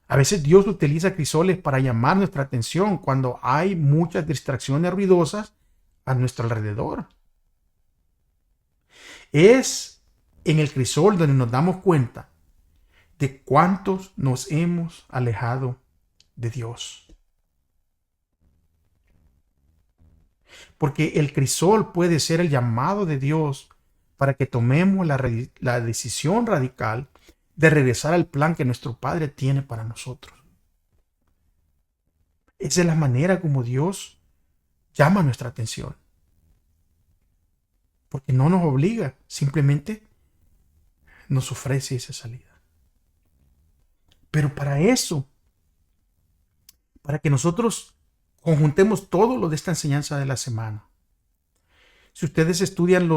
Speaker 2: A veces Dios utiliza crisoles para llamar nuestra atención cuando hay muchas distracciones ruidosas a nuestro alrededor. Es en el crisol donde nos damos cuenta de cuántos nos hemos alejado de Dios. Porque el crisol puede ser el llamado de Dios para que tomemos la decisión radical de regresar al plan que nuestro Padre tiene para nosotros. Esa es la manera como Dios llama nuestra atención. Porque no nos obliga, simplemente nos ofrece esa salida. Pero para eso, para que nosotros conjuntemos todo lo de esta enseñanza de la semana. Si ustedes estudian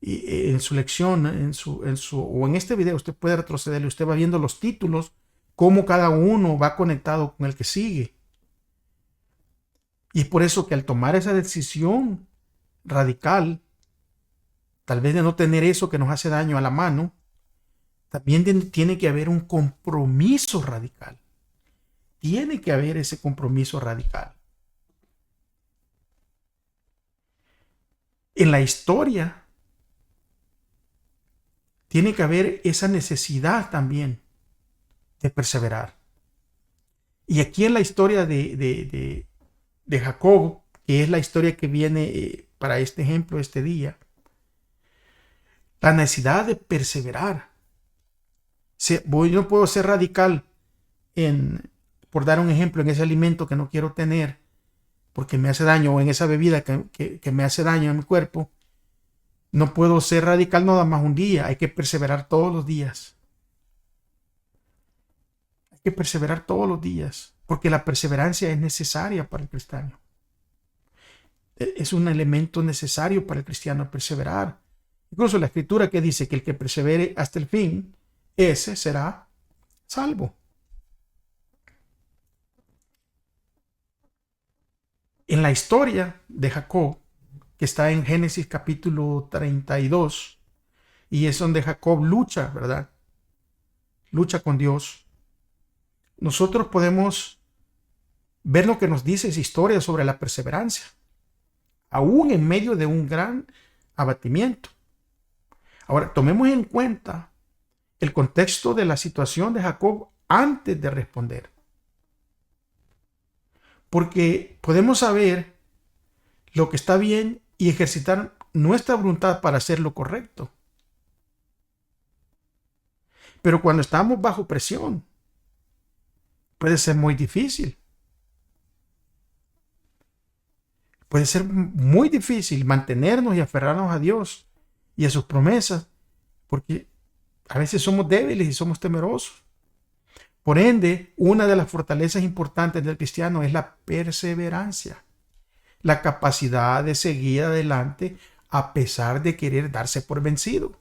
Speaker 2: en su lección, o en este video, usted puede retroceder y usted va viendo los títulos, cómo cada uno va conectado con el que sigue. Y es por eso que al tomar esa decisión radical, tal vez de no tener eso que nos hace daño a la mano, también tiene que haber un compromiso radical. Tiene que haber ese compromiso radical. En la historia, tiene que haber esa necesidad también de perseverar. Y aquí en la historia de Jacob, que es la historia que viene para este ejemplo este día, la necesidad de perseverar. Yo no puedo ser radical por dar un ejemplo, en ese alimento que no quiero tener porque me hace daño, o en esa bebida que me hace daño a mi cuerpo. No puedo ser radical nada más un día, hay que perseverar todos los días. Hay que perseverar todos los días, porque la perseverancia es necesaria para el cristiano. Es un elemento necesario para el cristiano perseverar. Incluso la escritura que dice que el que persevere hasta el fin, ese será salvo. En la historia de Jacob, que está en Génesis capítulo 32, y es donde Jacob lucha, ¿verdad? Lucha con Dios. Nosotros podemos ver lo que nos dice esa historia sobre la perseverancia, aún en medio de un gran abatimiento. Ahora, tomemos en cuenta el contexto de la situación de Jacob antes de responder. Porque podemos saber lo que está bien y ejercitar nuestra voluntad para hacer lo correcto. Pero cuando estamos bajo presión, puede ser muy difícil. Puede ser muy difícil mantenernos y aferrarnos a Dios y a sus promesas, porque a veces somos débiles y somos temerosos. Por ende, una de las fortalezas importantes del cristiano es la perseverancia, la capacidad de seguir adelante a pesar de querer darse por vencido.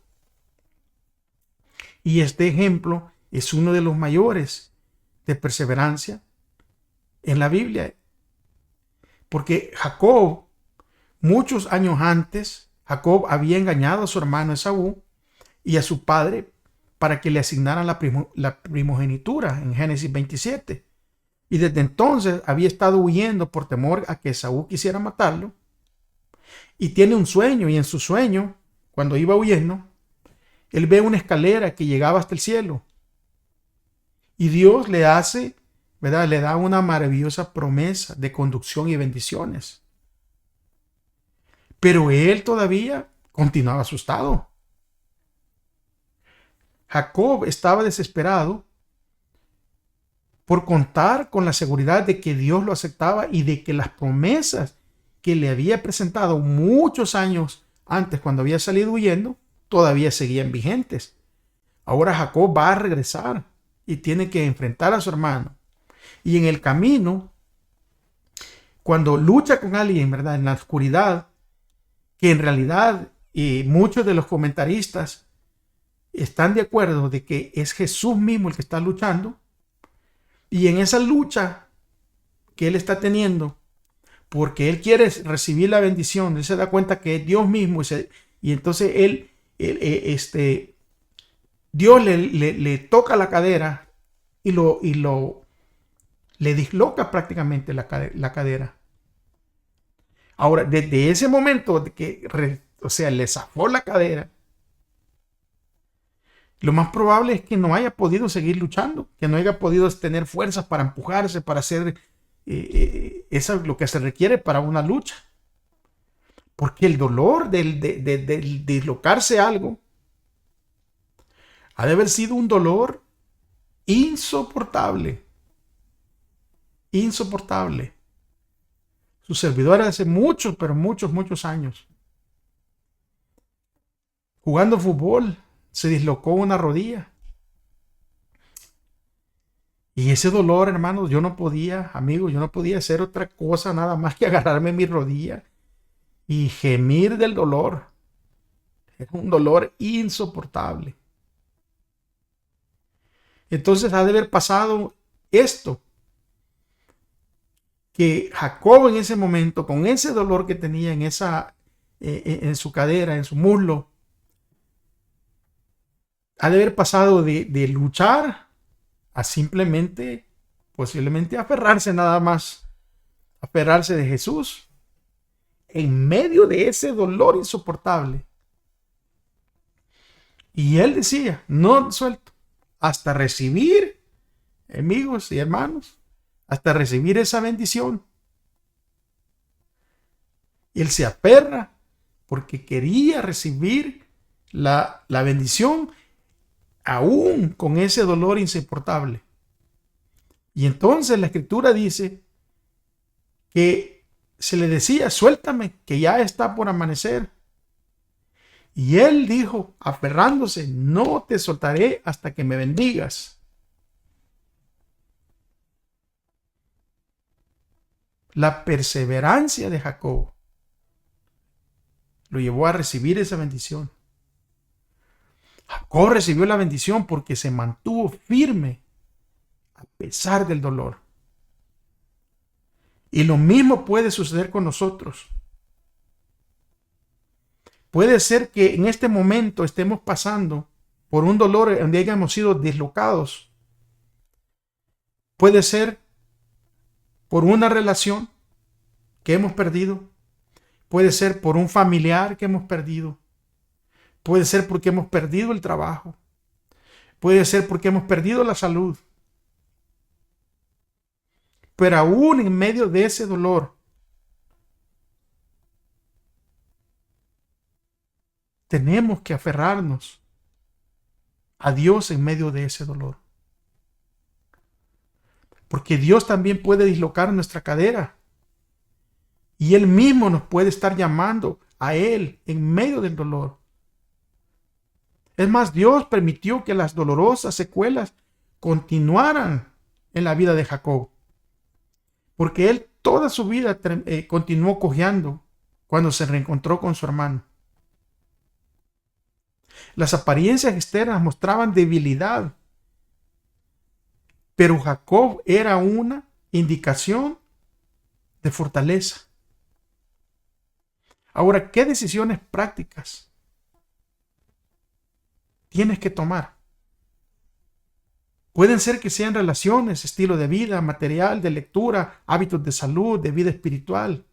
Speaker 2: Y este ejemplo es uno de los mayores de perseverancia en la Biblia. Porque Jacob, muchos años antes, Jacob había engañado a su hermano Esaú y a su padre para que le asignaran la primogenitura en Génesis 27. Y desde entonces había estado huyendo por temor a que Esaú quisiera matarlo. Y tiene un sueño, y en su sueño, cuando iba huyendo, él ve una escalera que llegaba hasta el cielo. Y Dios le hace, ¿verdad? Le da una maravillosa promesa de conducción y bendiciones. Pero él todavía continuaba asustado. Jacob estaba desesperado por contar con la seguridad de que Dios lo aceptaba y de que las promesas que le había presentado muchos años antes, cuando había salido huyendo, todavía seguían vigentes. Ahora Jacob va a regresar y tiene que enfrentar a su hermano. Y en el camino, cuando lucha con alguien, ¿verdad?, en la oscuridad, que en realidad muchos de los comentaristas están de acuerdo de que es Jesús mismo el que está luchando, y en esa lucha que él está teniendo, porque él quiere recibir la bendición. Él se da cuenta que es Dios mismo y entonces Dios le toca la cadera y le disloca prácticamente la cadera. Ahora, desde ese momento de que, le zafó la cadera, lo más probable es que no haya podido seguir luchando, que no haya podido tener fuerzas para empujarse, para hacer eso es lo que se requiere para una lucha. Porque el dolor del dislocarse algo ha de haber sido un dolor insoportable. Insoportable. Su servidor hace muchos, pero muchos años, jugando fútbol, se dislocó una rodilla. Y ese dolor, hermanos, yo no podía hacer otra cosa nada más que agarrarme mi rodilla y gemir del dolor. Era un dolor insoportable. Entonces ha de haber pasado esto, que Jacob en ese momento, con ese dolor que tenía en su cadera, en su muslo, ha de haber pasado de luchar a simplemente, posiblemente aferrarse nada más, aferrarse de Jesús en medio de ese dolor insoportable. Y él decía, no suelto, hasta recibir, amigos y hermanos, hasta recibir esa bendición. Y él se aferra porque quería recibir la bendición aún con ese dolor insoportable. Y entonces la escritura dice que se le decía, suéltame, que ya está por amanecer. Y él dijo, aferrándose, no te soltaré hasta que me bendigas. La perseverancia de Jacob lo llevó a recibir esa bendición. Jacob recibió la bendición porque se mantuvo firme a pesar del dolor. Y lo mismo puede suceder con nosotros. Puede ser que en este momento estemos pasando por un dolor donde hayamos sido dislocados. Puede ser por una relación que hemos perdido. Puede ser por un familiar que hemos perdido. Puede ser porque hemos perdido el trabajo. Puede ser porque hemos perdido la salud. Pero aún en medio de ese dolor, tenemos que aferrarnos a Dios en medio de ese dolor. Porque Dios también puede dislocar nuestra cadera. Y Él mismo nos puede estar llamando a Él en medio del dolor. Es más, Dios permitió que las dolorosas secuelas continuaran en la vida de Jacob. Porque él toda su vida continuó cojeando cuando se reencontró con su hermano. Las apariencias externas mostraban debilidad, pero Jacob era una indicación de fortaleza. Ahora, ¿qué decisiones prácticas tienes que tomar? Pueden ser que sean relaciones, estilo de vida, material, de lectura, hábitos de salud, de vida espiritual,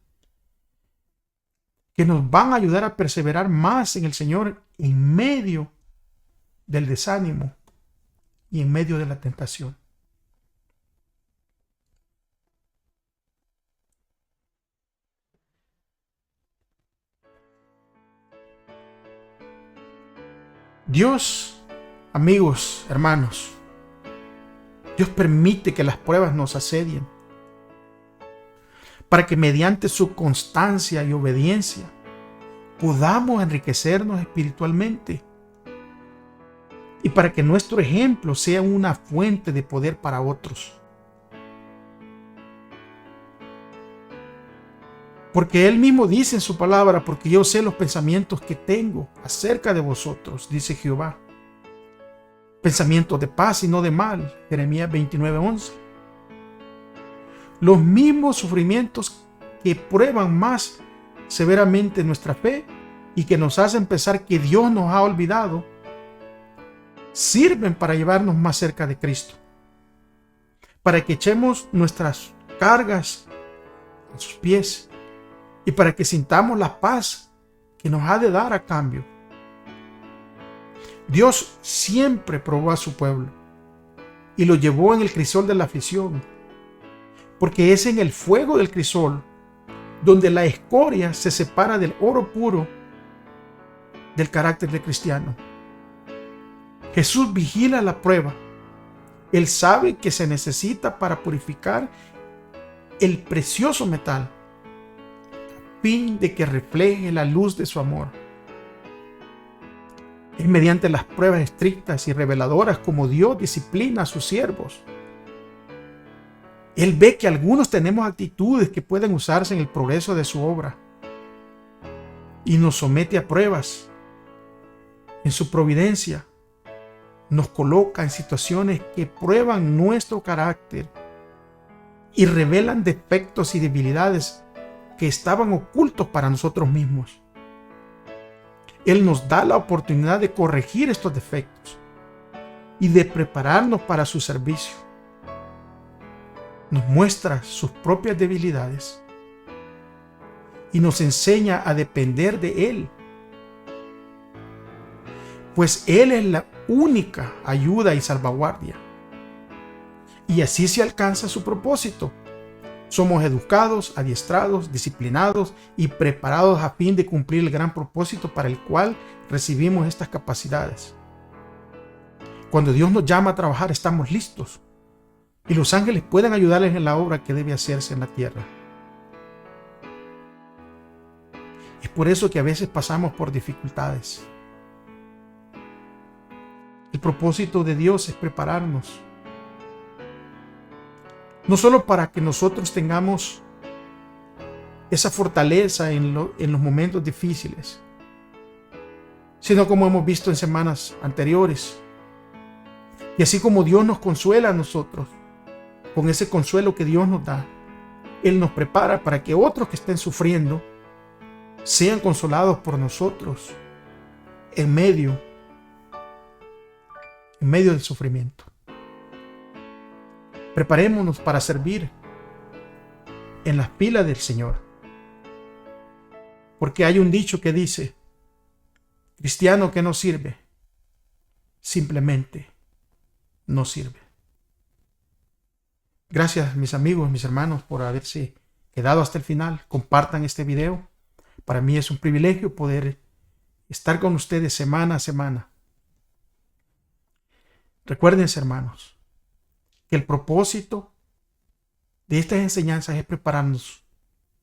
Speaker 2: que nos van a ayudar a perseverar más en el Señor en medio del desánimo y en medio de la tentación. Dios, amigos, hermanos, Dios permite que las pruebas nos asedien para que mediante su constancia y obediencia podamos enriquecernos espiritualmente y para que nuestro ejemplo sea una fuente de poder para otros. Porque Él mismo dice en su palabra, porque yo sé los pensamientos que tengo acerca de vosotros, dice Jehová. Pensamientos de paz y no de mal, Jeremías 29:11. Los mismos sufrimientos que prueban más severamente nuestra fe y que nos hacen pensar que Dios nos ha olvidado, sirven para llevarnos más cerca de Cristo, para que echemos nuestras cargas a sus pies y para que sintamos la paz que nos ha de dar a cambio. Dios siempre probó a su pueblo y lo llevó en el crisol de la aflicción, porque es en el fuego del crisol donde la escoria se separa del oro puro del carácter de cristiano. Jesús vigila la prueba. Él sabe que se necesita para purificar el precioso metal, a fin de que refleje la luz de su amor. Es mediante las pruebas estrictas y reveladoras como Dios disciplina a sus siervos. Él ve que algunos tenemos actitudes que pueden usarse en el progreso de su obra y nos somete a pruebas. En su providencia nos coloca en situaciones que prueban nuestro carácter y revelan defectos y debilidades que estaban ocultos para nosotros mismos. Él nos da la oportunidad de corregir estos defectos y de prepararnos para su servicio. Nos muestra sus propias debilidades y nos enseña a depender de Él, pues Él es la única ayuda y salvaguardia. Y así se alcanza su propósito. Somos educados, adiestrados, disciplinados y preparados a fin de cumplir el gran propósito para el cual recibimos estas capacidades. Cuando Dios nos llama a trabajar, estamos listos y los ángeles pueden ayudarles en la obra que debe hacerse en la tierra. Es por eso que a veces pasamos por dificultades. El propósito de Dios es prepararnos, no solo para que nosotros tengamos esa fortaleza en los momentos difíciles, sino como hemos visto en semanas anteriores. Y así como Dios nos consuela a nosotros, con ese consuelo que Dios nos da, Él nos prepara para que otros que estén sufriendo sean consolados por nosotros en medio del sufrimiento. Preparémonos para servir en las pilas del Señor. Porque hay un dicho que dice: cristiano que no sirve, simplemente no sirve. Gracias, mis amigos, mis hermanos, por haberse quedado hasta el final. Compartan este video. Para mí es un privilegio poder estar con ustedes semana a semana. Recuerden, hermanos, que el propósito de estas enseñanzas es prepararnos,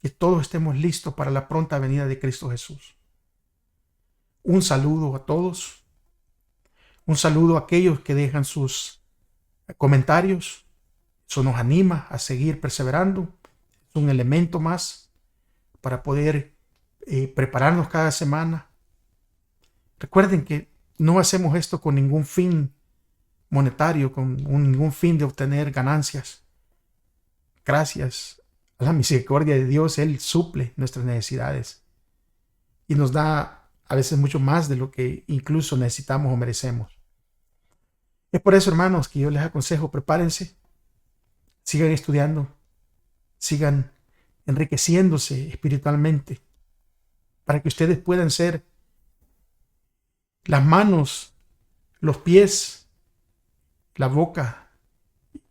Speaker 2: que todos estemos listos para la pronta venida de Cristo Jesús. Un saludo a todos. Un saludo a aquellos que dejan sus comentarios. Eso nos anima a seguir perseverando. Es un elemento más para poder prepararnos cada semana. Recuerden que no hacemos esto con ningún fin monetario, con ningún fin de obtener ganancias. Gracias a la misericordia de Dios, Él suple nuestras necesidades y nos da a veces mucho más de lo que incluso necesitamos o merecemos. Es por eso, hermanos, que yo les aconsejo: prepárense, sigan estudiando, sigan enriqueciéndose espiritualmente, para que ustedes puedan ser las manos, los pies, la boca,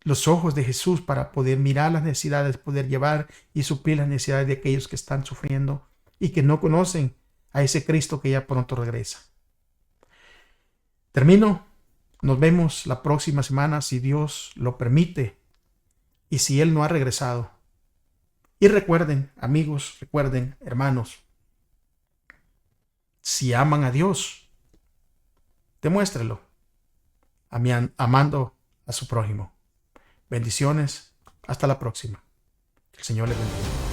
Speaker 2: los ojos de Jesús, para poder mirar las necesidades, poder llevar y suplir las necesidades de aquellos que están sufriendo y que no conocen a ese Cristo que ya pronto regresa. Termino. Nos vemos la próxima semana, si Dios lo permite y si Él no ha regresado. Y recuerden, amigos, recuerden, hermanos, si aman a Dios, demuéstrelo amando a su prójimo. Bendiciones. Hasta la próxima. Que el Señor les bendiga.